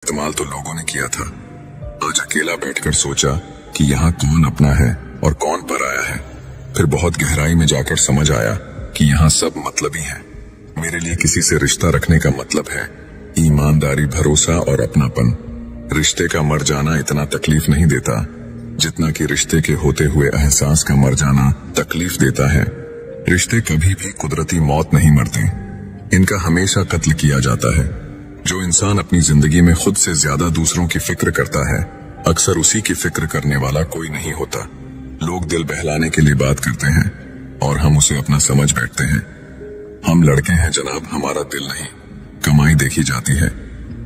इस्तेमाल तो लोगों ने किया था। आज अकेला बैठकर सोचा कि यहाँ कौन अपना है और कौन पराया है। फिर बहुत गहराई में जाकर समझ आया कि यहाँ सब मतलबी हैं। मेरे लिए किसी से रिश्ता रखने का मतलब है ईमानदारी, भरोसा और अपनापन। रिश्ते का मर जाना इतना तकलीफ नहीं देता जितना कि रिश्ते के होते हुए एहसास का मर जाना तकलीफ देता है। रिश्ते कभी भी कुदरती मौत नहीं मरते, इनका हमेशा कत्ल किया जाता है। जो इंसान अपनी जिंदगी में खुद से ज्यादा दूसरों की फिक्र करता है, अक्सर उसी की फिक्र करने वाला कोई नहीं होता। लोग दिल बहलाने के लिए बात करते हैं और हम उसे अपना समझ बैठते हैं। हम लड़के हैं जनाब, हमारा दिल नहीं। कमाई देखी जाती है,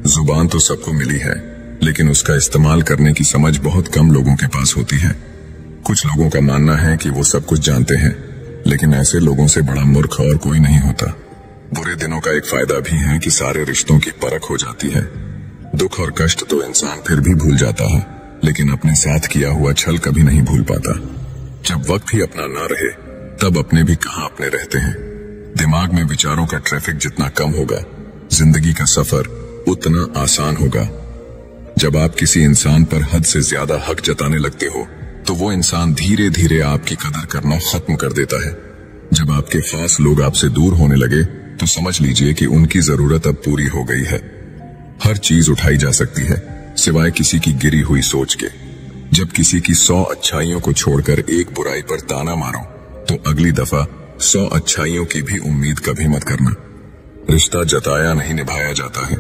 जुबान तो सबको मिली है, लेकिन उसका इस्तेमाल करने की समझ बहुत कम लोगों के पास होती है। कुछ लोगों का मानना है कि वो सब कुछ जानते हैं, लेकिन ऐसे लोगों से बड़ा मूर्ख और कोई नहीं होता। बुरे दिनों का एक फायदा भी है कि सारे रिश्तों की परख हो जाती है। दुख और कष्ट तो इंसान फिर भी भूल जाता है, लेकिन अपने साथ किया हुआ छल कभी नहीं भूल पाता। जब वक्त ही अपना ना रहे, तब अपने भी कहाँ अपने रहते हैं। दिमाग में विचारों का ट्रैफिक जितना कम होगा, जिंदगी का सफर उतना आसान होगा। जब आप किसी इंसान पर हद से ज्यादा हक जताने लगते हो, तो वो इंसान धीरे धीरे आपकी कदर करना खत्म कर देता है। जब आपके खास लोग आपसे दूर होने लगे, तो समझ लीजिए कि उनकी जरूरत अब पूरी हो गई है। हर चीज उठाई जा सकती है, सिवाय किसी की गिरी हुई सोच के। जब किसी की 100 अच्छाइयों को छोड़कर एक बुराई पर ताना मारो, तो अगली दफा 100 अच्छाइयों की भी उम्मीद कभी मत करना। रिश्ता जताया नहीं निभाया जाता है,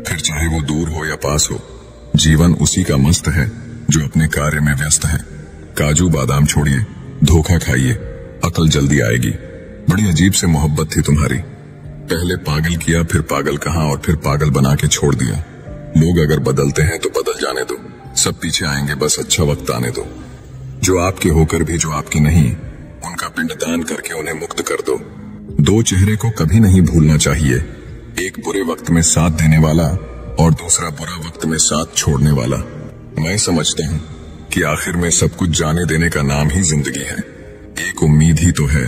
फिर चाहे वो दूर हो या पास हो। जीवन उसी का मस्त है जो अपने कार्य में व्यस्त है। काजू बादाम छोड़िए, धोखा खाइए, अकल जल्दी आएगी। बड़ी अजीब से मोहब्बत थी तुम्हारी। पहले पागल किया, फिर पागल कहा और फिर पागल बना के छोड़ दिया। लोग अगर बदलते हैं तो बदल जाने दो, सब पीछे आएंगे, बस अच्छा वक्त आने दो। जो आपके होकर भी जो आपकी नहीं, उनका पिंडदान करके उन्हें मुक्त कर दो। दो चेहरे को कभी नहीं भूलना चाहिए, एक बुरे वक्त में साथ देने वाला और दूसरा बुरा वक्त में साथ छोड़ने वाला। मैं समझता हूँ कि आखिर में सब कुछ जाने देने का नाम ही जिंदगी है। एक उम्मीद ही तो है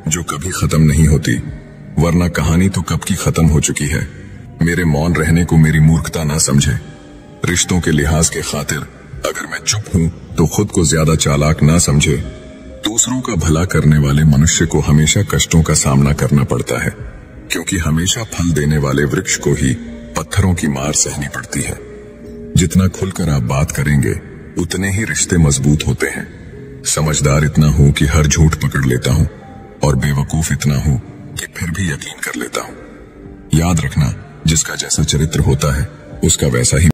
जो कभी खत्म नहीं होती, वरना कहानी तो कब की खत्म हो चुकी है। मेरे मौन रहने को मेरी मूर्खता ना समझे। रिश्तों के लिहाज के खातिर अगर मैं चुप हूँ तो खुद को ज्यादा चालाक ना समझे। दूसरों का भला करने वाले मनुष्य को हमेशा कष्टों का सामना करना पड़ता है, क्योंकि हमेशा फल देने वाले वृक्ष को ही पत्थरों की मार सहनी पड़ती है। जितना खुलकर आप बात करेंगे, उतने ही रिश्ते मजबूत होते हैं। समझदार इतना हूं कि हर झूठ पकड़ लेता हूं, और बेवकूफ इतना हूं कि फिर भी यकीन कर लेता हूं। याद रखना, जिसका जैसा चरित्र होता है, उसका वैसा ही